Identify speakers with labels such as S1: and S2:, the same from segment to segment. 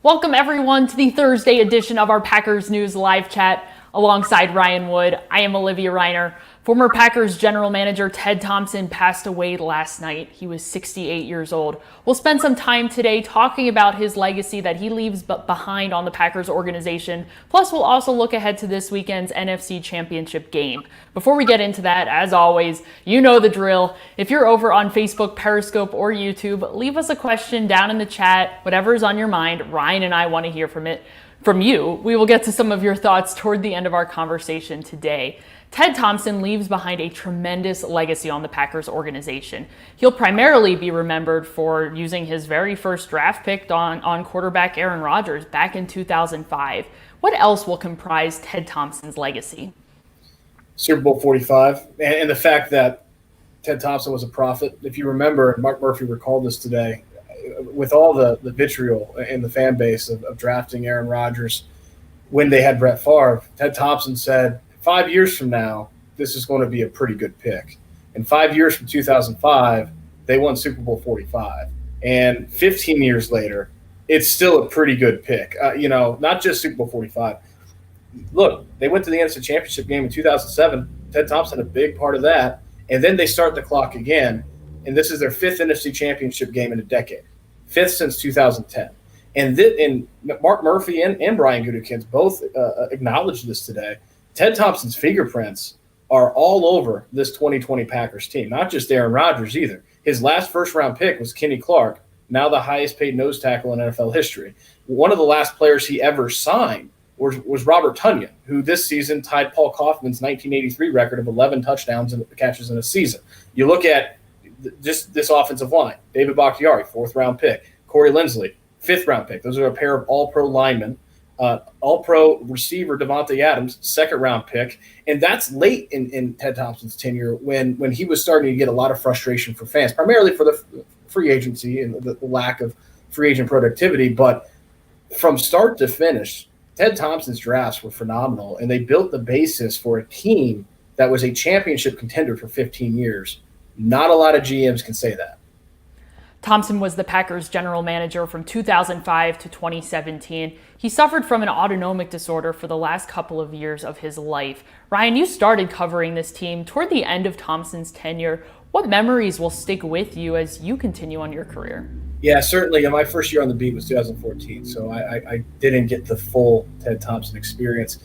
S1: Welcome everyone to the Thursday edition of our Packers News live chat alongside Ryan Wood. I am Olivia Reiner. Former Packers general manager Ted Thompson passed away last night. He was 68 years old. We'll spend some time today talking about his legacy that he leaves behind on the Packers organization. Plus, we'll also look ahead to this weekend's NFC Championship game. Before we get into that, as always, you know the drill. If you're over on Facebook, Periscope, or YouTube, leave us a question down in the chat, whatever is on your mind. Ryan and I want to hear from you. We will get to some of your thoughts toward the end of our conversation today. Ted Thompson leaves behind a tremendous legacy on the Packers organization. He'll primarily be remembered for using his very first draft pick on quarterback Aaron Rodgers back in 2005. What else will comprise Ted Thompson's legacy?
S2: Super Bowl 45, and the fact that Ted Thompson was a prophet. If you remember, Mark Murphy recalled this today, with all the vitriol in the fan base of drafting Aaron Rodgers when they had Brett Favre, Ted Thompson said, 5 years from now, this is going to be a pretty good pick. And 5 years from 2005, they won Super Bowl 45. And 15 years later, it's still a pretty good pick. Not just Super Bowl 45. Look, they went to the NFC Championship game in 2007. Ted Thompson, a big part of that. And then they start the clock again. And this is their fifth NFC Championship game in a decade. Fifth since 2010. And Mark Murphy and Brian Gutekunst both acknowledged this today. Ted Thompson's fingerprints are all over this 2020 Packers team, not just Aaron Rodgers either. His last first-round pick was Kenny Clark, now the highest-paid nose tackle in NFL history. One of the last players he ever signed was Robert Tonyan, who this season tied Paul Kaufman's 1983 record of 11 touchdowns and catches in a season. You look at just this offensive line, David Bakhtiari, fourth-round pick, Corey Linsley, fifth-round pick. Those are a pair of all-pro linemen. All-pro receiver Devontae Adams, second-round pick, and that's late in Ted Thompson's tenure when he was starting to get a lot of frustration for fans, primarily for the free agency and the lack of free agent productivity. But from start to finish, Ted Thompson's drafts were phenomenal, and they built the basis for a team that was a championship contender for 15 years. Not a lot of GMs can say that.
S1: Thompson was the Packers general manager from 2005 to 2017. He suffered from an autonomic disorder for the last couple of years of his life. Ryan, you started covering this team toward the end of Thompson's tenure. What memories will stick with you as you continue on your career?
S2: Yeah, certainly. My first year on the beat was 2014, so I didn't get the full Ted Thompson experience.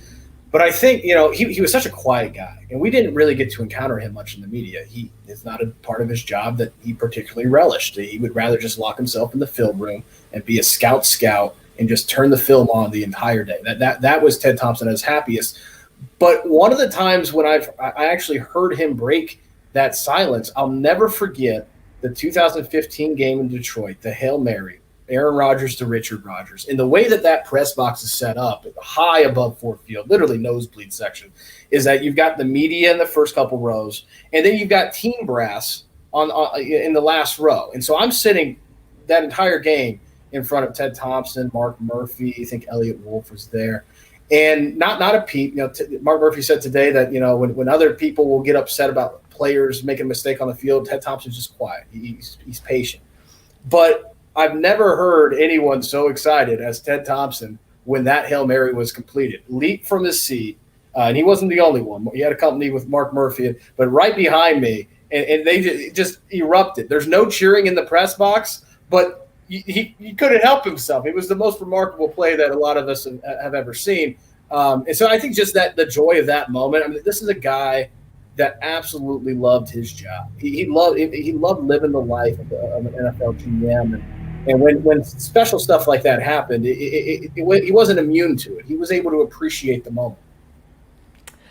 S2: But I think, he was such a quiet guy, and we didn't really get to encounter him much in the media. He is not a part of his job that he particularly relished. He would rather just lock himself in the film room and be a scout and just turn the film on the entire day. That was Ted Thompson at his happiest. But one of the times when I actually heard him break that silence, I'll never forget the 2015 game in Detroit, the Hail Mary. Aaron Rodgers to Richard Rodgers. And the way that press box is set up, high above Ford Field, literally nosebleed section, is that you've got the media in the first couple rows, and then you've got team brass in the last row. And so I'm sitting that entire game in front of Ted Thompson, Mark Murphy, I think Elliott Wolf was there. And not a peep. Mark Murphy said today that, when other people will get upset about players making a mistake on the field, Ted Thompson's just quiet. He's patient. But I've never heard anyone so excited as Ted Thompson when that Hail Mary was completed. Leaped from his seat, and he wasn't the only one. He had a company with Mark Murphy, but right behind me, and they just erupted. There's no cheering in the press box, but he couldn't help himself. It was the most remarkable play that a lot of us have ever seen. And so I think just that the joy of that moment. I mean, this is a guy that absolutely loved his job. He loved living the life of an NFL GM. And when special stuff like that happened, he wasn't immune to it. He was able to appreciate the moment.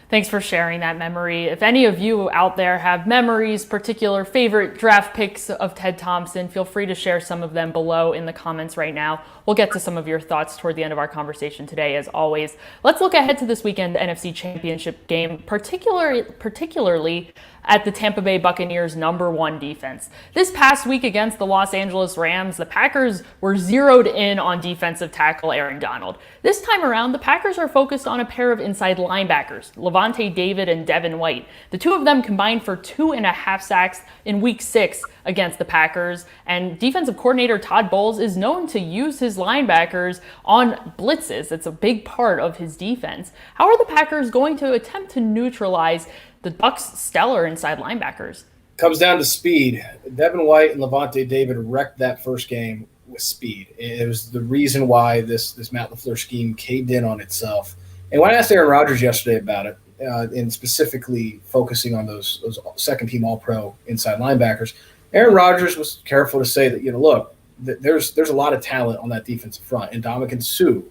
S1: Thanks for sharing that memory. If any of you out there have memories, particular favorite draft picks of Ted Thompson, feel free to share some of them below in the comments right now. We'll get to some of your thoughts toward the end of our conversation today, as always. Let's look ahead to this weekend NFC Championship game, particularly at the Tampa Bay Buccaneers' #1 defense. This past week against the Los Angeles Rams, the Packers were zeroed in on defensive tackle Aaron Donald. This time around, the Packers are focused on a pair of inside linebackers, Levante David and Devin White. The two of them combined for 2.5 sacks in Week 6 against the Packers. And defensive coordinator Todd Bowles is known to use his linebackers on blitzes. It's a big part of his defense. How are the Packers going to attempt to neutralize the Bucs' stellar inside linebackers?
S2: Comes down to speed. Devin White and Levante David wrecked that first game with speed. It was the reason why this Matt LaFleur scheme caved in on itself. And when I asked Aaron Rodgers yesterday about it, and specifically focusing on those second-team All-Pro inside linebackers, Aaron Rodgers was careful to say that, look, there's a lot of talent on that defensive front. And Ndamukong Suh,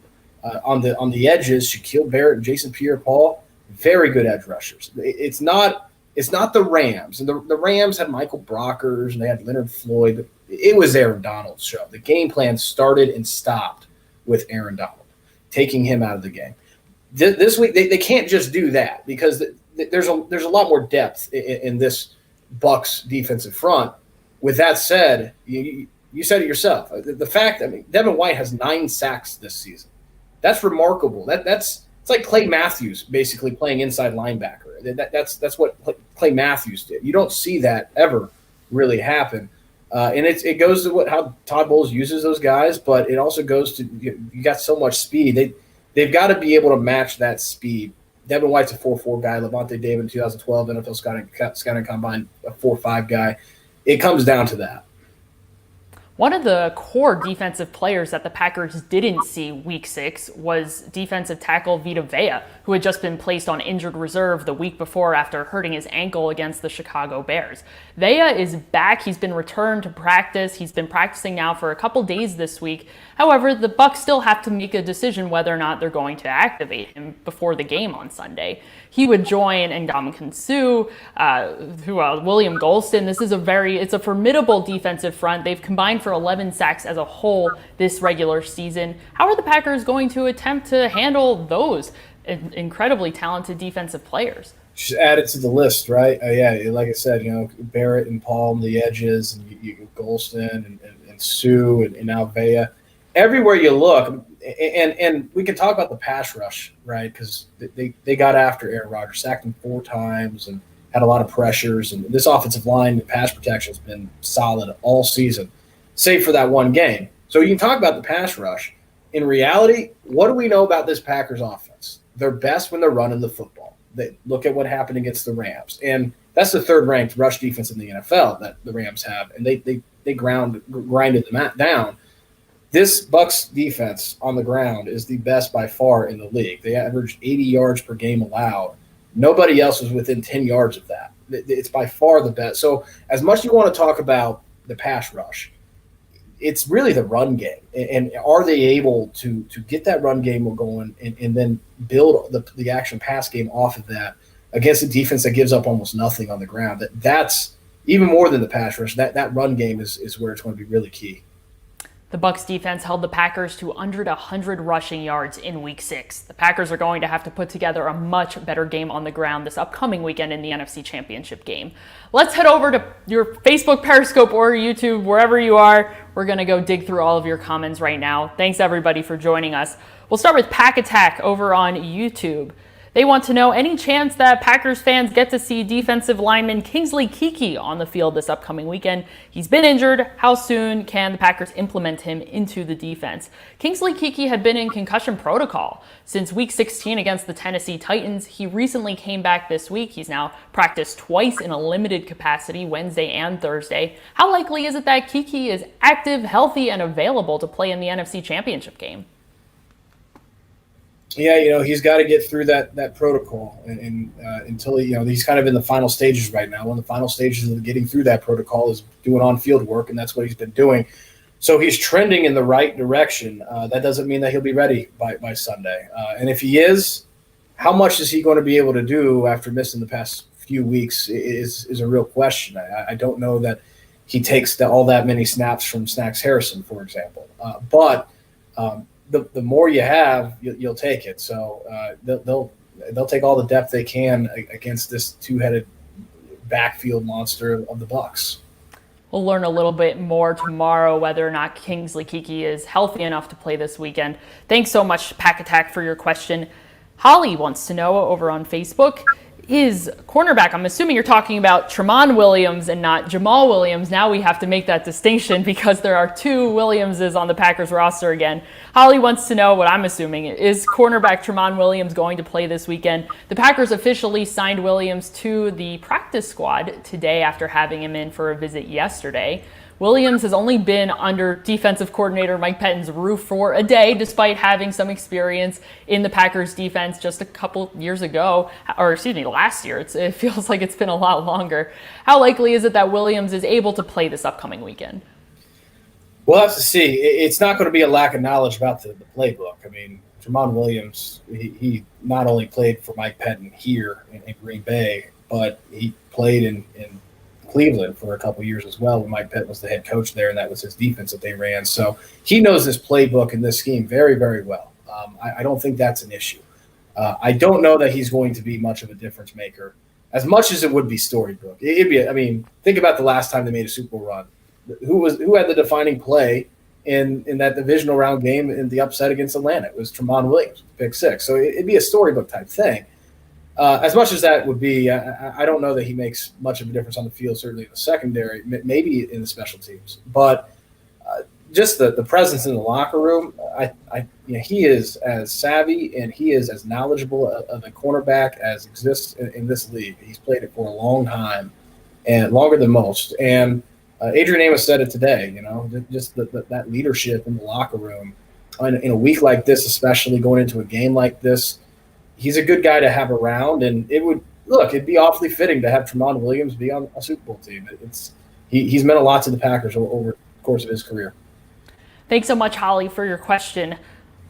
S2: on the edges, Shaquille Barrett and Jason Pierre-Paul, very good edge rushers. It's not the Rams. And the Rams had Michael Brockers and they had Leonard Floyd. But it was Aaron Donald's show. The game plan started and stopped with Aaron Donald, taking him out of the game. This week, they can't just do that because there's a lot more depth in this Bucs defensive front. With that said, you said it yourself. The fact, Devin White has 9 sacks this season. That's remarkable. It's like Clay Matthews basically playing inside linebacker. That's what Clay Matthews did. You don't see that ever really happen. And it goes to how Todd Bowles uses those guys, but it also goes to you got so much speed. They've got to be able to match that speed. Devin White's a 4.4 guy. Levante David in 2012 NFL Scouting Combine, a 4.5 guy. It comes down to that.
S1: One of the core defensive players that the Packers didn't see week 6 was defensive tackle Vita Vea, who had just been placed on injured reserve the week before after hurting his ankle against the Chicago Bears. Vea is back. He's been returned to practice. He's been practicing now for a couple days this week. However, the Bucs still have to make a decision whether or not they're going to activate him before the game on Sunday. He would join Ndamukong Suh, William Golston. It's a formidable defensive front. They've combined for 11 sacks as a whole this regular season. How are the Packers going to attempt to handle those incredibly talented defensive players?
S2: Just add it to the list, right? Like I said, Barrett and Paul on the edges, and you Golston and Suh and now Vea. Everywhere you look, and we can talk about the pass rush, right? Because they got after Aaron Rodgers, sacked him 4 times and had a lot of pressures. And this offensive line, pass protection has been solid all season, save for that one game. So you can talk about the pass rush. In reality, what do we know about this Packers offense? They're best when they're running the football. They look at what happened against the Rams. And that's the 3rd-ranked rush defense in the NFL that the Rams have. And they grinded them down. This Bucs defense on the ground is the best by far in the league. They averaged 80 yards per game allowed. Nobody else was within 10 yards of that. It's by far the best. So as much as you want to talk about the pass rush, it's really the run game. And are they able to get that run game going and then build the action pass game off of that against a defense that gives up almost nothing on the ground? That's even more than the pass rush. That run game is where it's going to be really key.
S1: The Bucs defense held the Packers to under 100 rushing yards in Week 6. The Packers are going to have to put together a much better game on the ground this upcoming weekend in the NFC Championship game. Let's head over to your Facebook, Periscope, or YouTube, wherever you are. We're going to go dig through all of your comments right now. Thanks, everybody, for joining us. We'll start with Pack Attack over on YouTube. They want to know any chance that Packers fans get to see defensive lineman Kingsley Keke on the field this upcoming weekend. He's been injured. How soon can the Packers implement him into the defense? Kingsley Keke had been in concussion protocol since Week 16 against the Tennessee Titans. He recently came back this week. He's now practiced twice in a limited capacity, Wednesday and Thursday. How likely is it that Keke is active, healthy, and available to play in the NFC Championship game?
S2: Yeah, he's got to get through that protocol, and until he's kind of in the final stages right now. One of the final stages of getting through that protocol is doing on-field work, and that's what he's been doing. So he's trending in the right direction. That doesn't mean that he'll be ready by Sunday. And if he is, how much is he going to be able to do after missing the past few weeks is a real question. I don't know that he takes all that many snaps from Snacks Harrison, for example. But the more you have, you'll take it. So they'll take all the depth they can against this 2-headed backfield monster of the Bucs.
S1: We'll learn a little bit more tomorrow whether or not Kingsley Keke is healthy enough to play this weekend. Thanks so much, Pack Attack, for your question. Holly wants to know over on Facebook, is cornerback. I'm assuming you're talking about Tramon Williams and not Jamal Williams. Now we have to make that distinction because there are two Williamses on the Packers roster again. Holly wants to know what I'm assuming. Is cornerback Tramon Williams going to play this weekend? The Packers officially signed Williams to the practice squad today after having him in for a visit yesterday. Williams has only been under defensive coordinator Mike Pettine's roof for a day, despite having some experience in the Packers defense just a couple years ago, last year. It feels like it's been a lot longer. How likely is it that Williams is able to play this upcoming weekend?
S2: We'll have to see. It's not going to be a lack of knowledge about the playbook. I mean, Tramon Williams, he not only played for Mike Pettine here in Green Bay, but he played in Cleveland for a couple years as well when Mike Pettine was the head coach there, and that was his defense that they ran. So he knows this playbook and this scheme very, very well. I don't think that's an issue. I don't know that he's going to be much of a difference maker, as much as it would be storybook. Think about the last time they made a Super Bowl run. Who had the defining play in that divisional round game in the upset against Atlanta? It was Tramon Williams, pick six. So it'd be a storybook type thing. As much as that would be, I don't know that he makes much of a difference on the field, certainly in the secondary, maybe in the special teams. But just the presence in the locker room, he is as savvy and he is as knowledgeable of a cornerback as exists in this league. He's played it for a long time and longer than most. And Adrian Amos said it today, just that leadership in the locker room in a week like this, especially going into a game like this. He's a good guy to have around, and it'd be awfully fitting to have Tramon Williams be on a Super Bowl team. He's meant a lot to the Packers over the course of his career.
S1: Thanks so much, Holly, for your question.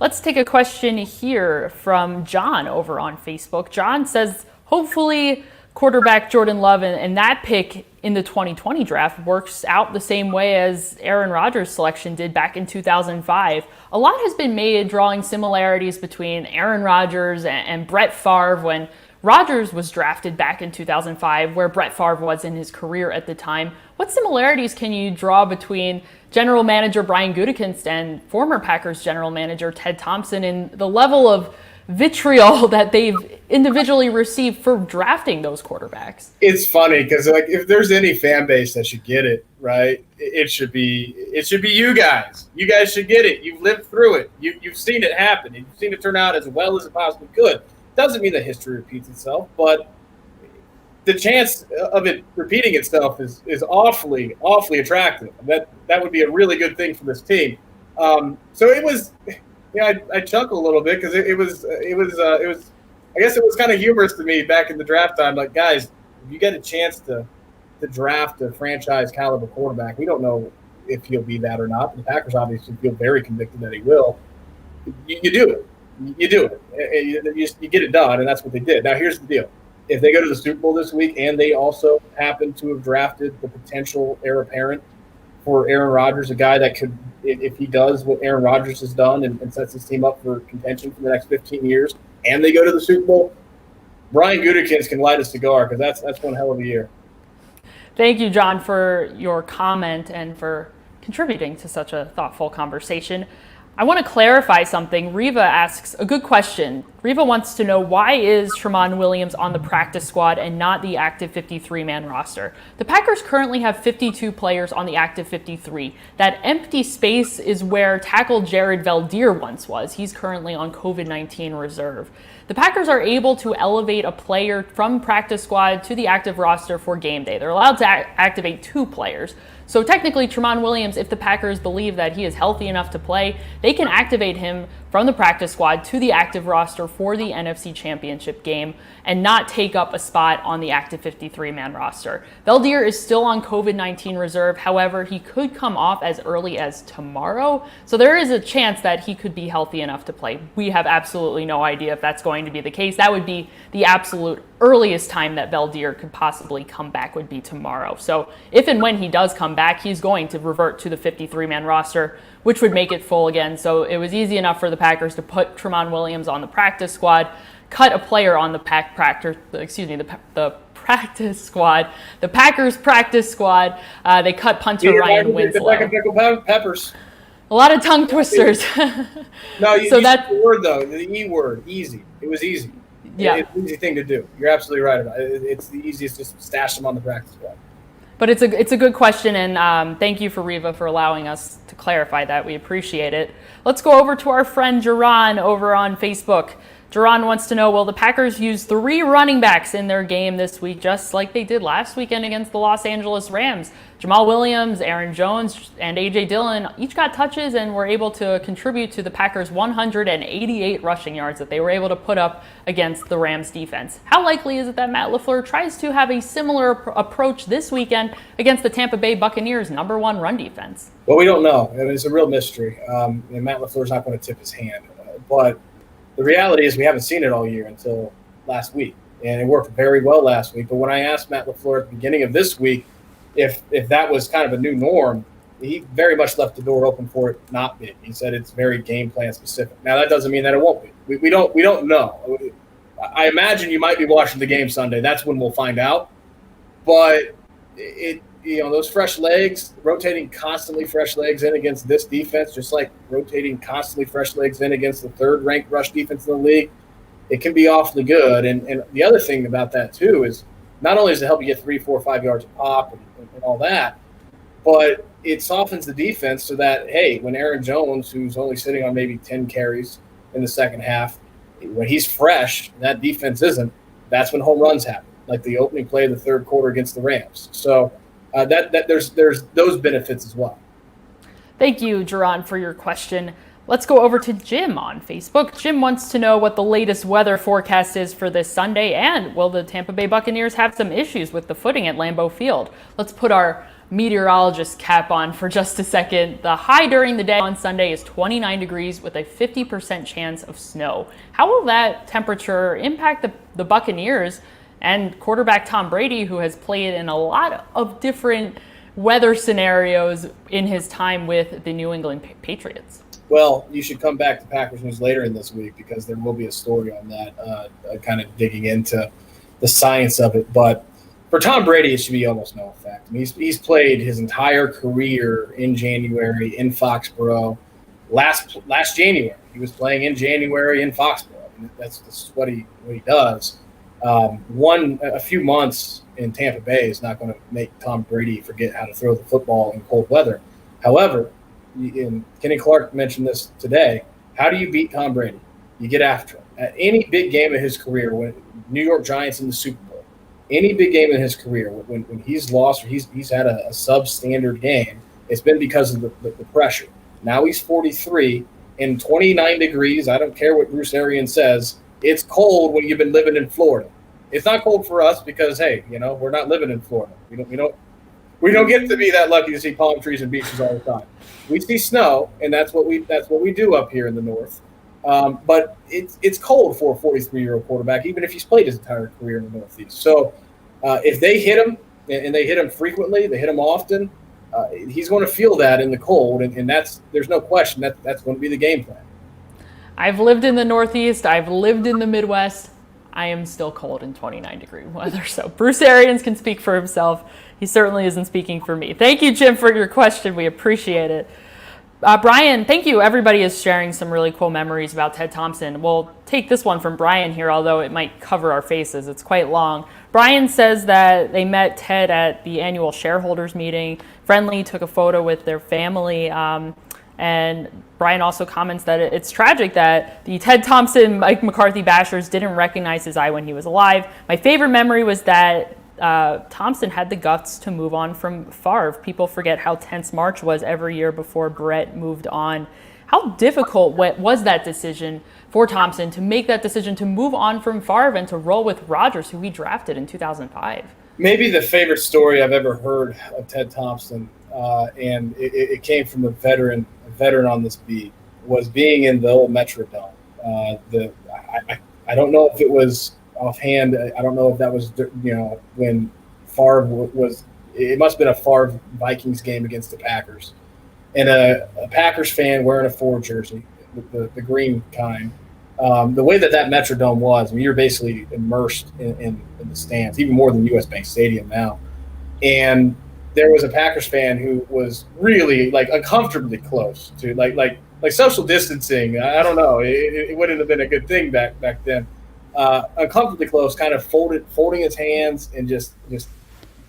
S1: Let's take a question here from John over on Facebook. John says, hopefully quarterback Jordan Love and that pick in the 2020 draft works out the same way as Aaron Rodgers' selection did back in 2005. A lot has been made drawing similarities between Aaron Rodgers and Brett Favre when Rodgers was drafted back in 2005, where Brett Favre was in his career at the time. What similarities can you draw between general manager Brian Gutekunst and former Packers general manager Ted Thompson in the level of vitriol that they've individually received for drafting those quarterbacks?
S2: It's funny because if there's any fan base that should get it, right, it should be you guys. You guys should get it. You've lived through it. You've seen it happen. You've seen it turn out as well as it possibly could. Doesn't mean that history repeats itself, but the chance of it repeating itself is awfully attractive. That would be a really good thing for this team. So it was. I chuckle a little bit because it was. I guess it was kind of humorous to me back in the draft time. Like, guys, if you get a chance to draft a franchise caliber quarterback, we don't know if he'll be that or not. The Packers obviously feel very convicted that he will. You do it. You do it. You get it done, and that's what they did. Now, here's the deal: if they go to the Super Bowl this week, and they also happen to have drafted the potential heir apparent for Aaron Rodgers, a guy that could, if he does what Aaron Rodgers has done and sets his team up for contention for the next 15 years, and they go to the Super Bowl, Brian Gutekunst can light a cigar because that's one hell of a year.
S1: Thank you, John, for your comment and for contributing to such a thoughtful conversation. I want to clarify something. Riva asks a good question. Riva wants to know, why is Tramon Williams on the practice squad and not the active 53-man roster? The Packers currently have 52 players on the active 53. That empty space is where tackle Jared Veldheer once was. He's currently on COVID-19 reserve. The Packers are able to elevate a player from practice squad to the active roster for game day. They're allowed to activate 2 players. So technically, Tramon Williams, if the Packers believe that he is healthy enough to play, they can activate him from the practice squad to the active roster for the NFC Championship game and not take up a spot on the active 53-man roster. Veldheer is still on COVID-19 reserve. However, he could come off as early as tomorrow. So there is a chance that he could be healthy enough to play. We have absolutely no idea if that's going to be the case. That would be the absolute earliest time that Veldheer could possibly come back would be tomorrow. So if and when he does come back, he's going to revert to the 53-man roster, which would make it full again. So it was easy enough for the Packers to put Tramon Williams on the practice squad, cut a player on the practice squad, the Packers practice squad. They cut punter Ryan Winslow.
S2: Peppers.
S1: A lot of tongue twisters.
S2: No, you used the word though, the E word, easy. It was easy.
S1: Yeah.
S2: It's an easy thing to do. You're absolutely right about it. It's the easiest, just stash them on the practice squad.
S1: But it's a good question, and thank you for Riva for allowing us to clarify that. We appreciate it. Let's go over to our friend Jaron over on Facebook. Jaron wants to know, will the Packers use 3 running backs in their game this week, just like they did last weekend against the Los Angeles Rams? Tramon Williams, Aaron Jones, and A.J. Dillon each got touches and were able to contribute to the Packers' 188 rushing yards that they were able to put up against the Rams defense. How likely is it that Matt LaFleur tries to have a similar approach this weekend against the Tampa Bay Buccaneers' #1 run defense?
S2: Well, we don't know. I mean, it's a real mystery. And Matt LaFleur's not going to tip his hand. But the reality is we haven't seen it all year until last week. And it worked very well last week. But when I asked Matt LaFleur at the beginning of this week if that was kind of a new norm, he very much left the door open for it not being. He said it's very game plan specific. Now, that doesn't mean that it won't be. We don't know. I imagine you might be watching the game Sunday. That's when we'll find out. But those fresh legs, rotating constantly fresh legs in against this defense, just like rotating constantly fresh legs in against the 3rd-ranked rush defense in the league, it can be awfully good. And the other thing about that, too, is not only does it help you get 3, 4, 5 yards of pop and all that, but it softens the defense so that, hey, when Aaron Jones, who's only sitting on maybe 10 carries in the second half, when he's fresh, that defense isn't, that's when home runs happen, like the opening play of the 3rd quarter against the Rams. So there's those benefits as well.
S1: Thank you, Jaron, for your question. Let's go over to Jim on Facebook. Jim wants to know what the latest weather forecast is for this Sunday, and will the Tampa Bay Buccaneers have some issues with the footing at Lambeau Field? Let's put our meteorologist cap on for just a second. The high during the day on Sunday is 29 degrees with a 50% chance of snow. How will that temperature impact the Buccaneers and quarterback Tom Brady, who has played in a lot of different weather scenarios in his time with the New England Patriots?
S2: Well, you should come back to Packers News later in this week because there will be a story on that, kind of digging into the science of it. But for Tom Brady, it should be almost no effect. I mean, he's played his entire career in January in Foxborough. Last January, he was playing in January in Foxborough. I mean, that's what he does. A few months in Tampa Bay is not going to make Tom Brady forget how to throw the football in cold weather. However, and Kenny Clark mentioned this today, how do you beat Tom Brady? You get after him. At any big game of his career, when New York Giants in the Super Bowl, any big game in his career, when he's lost or he's had a substandard game, it's been because of the pressure. Now he's 43 in 29 degrees. I don't care what Bruce Arians says. It's cold when you've been living in Florida. It's not cold for us because, hey, we're not living in Florida. We don't get to be that lucky to see palm trees and beaches all the time. We see snow, and that's what we do up here in the north. But it's cold for a 43-year-old quarterback, even if he's played his entire career in the Northeast. So if they hit him, and they hit him frequently, they hit him often, he's going to feel that in the cold, and there's no question that's going to be the game plan.
S1: I've lived in the Northeast. I've lived in the Midwest. I am still cold in 29-degree weather. So Bruce Arians can speak for himself. He certainly isn't speaking for me. Thank you, Jim, for your question. We appreciate it. Brian, thank you. Everybody is sharing some really cool memories about Ted Thompson. We'll take this one from Brian here, although it might cover our faces. It's quite long. Brian says that they met Ted at the annual shareholders meeting. Friendly took a photo with their family. And Brian also comments that it's tragic that the Ted Thompson, Mike McCarthy bashers didn't recognize his eye when he was alive. My favorite memory was that Thompson had the guts to move on from Favre. People forget how tense March was every year before Brett moved on. How difficult was that decision for Thompson to make that decision to move on from Favre and to roll with Rodgers, who he drafted in 2005?
S2: Maybe the favorite story I've ever heard of Ted Thompson, and it came from a veteran on this beat, was being in the old Metrodome. I don't know if it was offhand. I don't know if that was when Favre was. It must have been a Favre Vikings game against the Packers, and a Packers fan wearing a Ford jersey, the green kind. The way that Metrodome was, I mean, you're basically immersed in the stands, even more than US Bank Stadium now. And there was a Packers fan who was really uncomfortably close to like social distancing. I don't know. It wouldn't have been a good thing back then. uncomfortably close, kind of folding his hands and just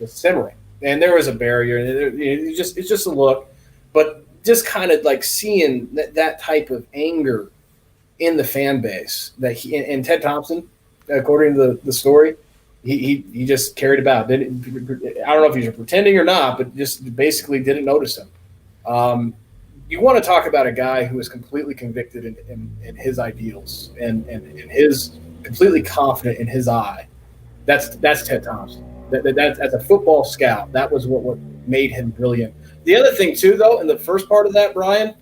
S2: simmering. And there was a barrier, and it's just a look, but just kind of like seeing that type of anger in the fan base that he and Ted Thompson, according to the story, he just carried about. I don't know if he's pretending or not, but just basically didn't notice him. You want to talk about a guy who is completely convicted in his ideals and his completely confident in his eye. That's Ted Thompson. That's as a football scout, that was what made him brilliant. The other thing too, though, in the first part of that, Brian,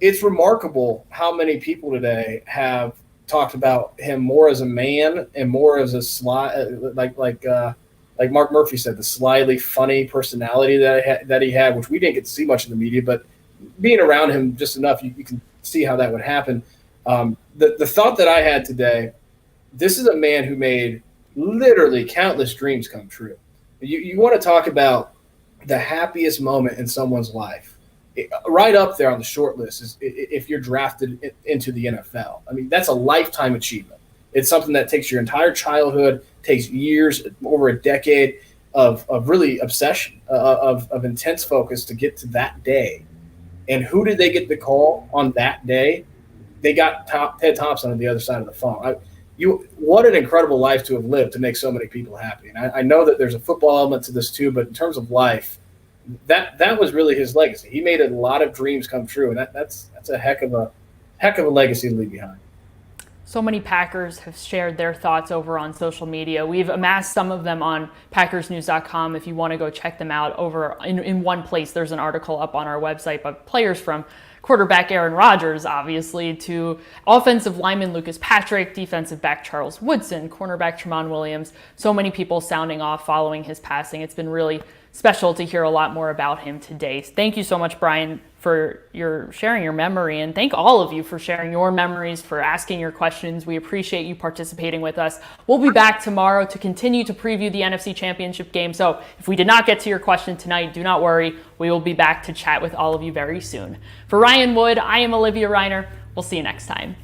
S2: it's remarkable how many people today have talked about him more as a man and more as a sly, like Mark Murphy said, the slyly funny personality that he had, which we didn't get to see much in the media, but being around him just enough, you can see how that would happen. The thought that I had today, this is a man who made literally countless dreams come true. You want to talk about the happiest moment in someone's life. Right up there on the short list is if you're drafted into the NFL. I mean, that's a lifetime achievement. It's something that takes your entire childhood, takes years, over a decade of really obsession, of intense focus to get to that day. And who did they get the call on that day? They got Ted Thompson on the other side of the phone. What an incredible life to have lived to make so many people happy. And I know that there's a football element to this too, but in terms of life, that was really his legacy. He made a lot of dreams come true, and that's a heck of a legacy to leave behind.
S1: So many Packers have shared their thoughts over on social media. We've amassed some of them on PackersNews.com. If you want to go check them out over in one place, there's an article up on our website, but players from quarterback Aaron Rodgers, obviously, to offensive lineman Lucas Patrick, defensive back Charles Woodson, cornerback Tramon Williams. So many people sounding off following his passing. It's been really special to hear a lot more about him today. Thank you so much, Brian, for your sharing your memory, and thank all of you for sharing your memories, for asking your questions. We appreciate you participating with us. We'll be back tomorrow to continue to preview the NFC Championship game. So if we did not get to your question tonight, do not worry. We will be back to chat with all of you very soon. For Ryan Wood, I am Olivia Reiner. We'll see you next time.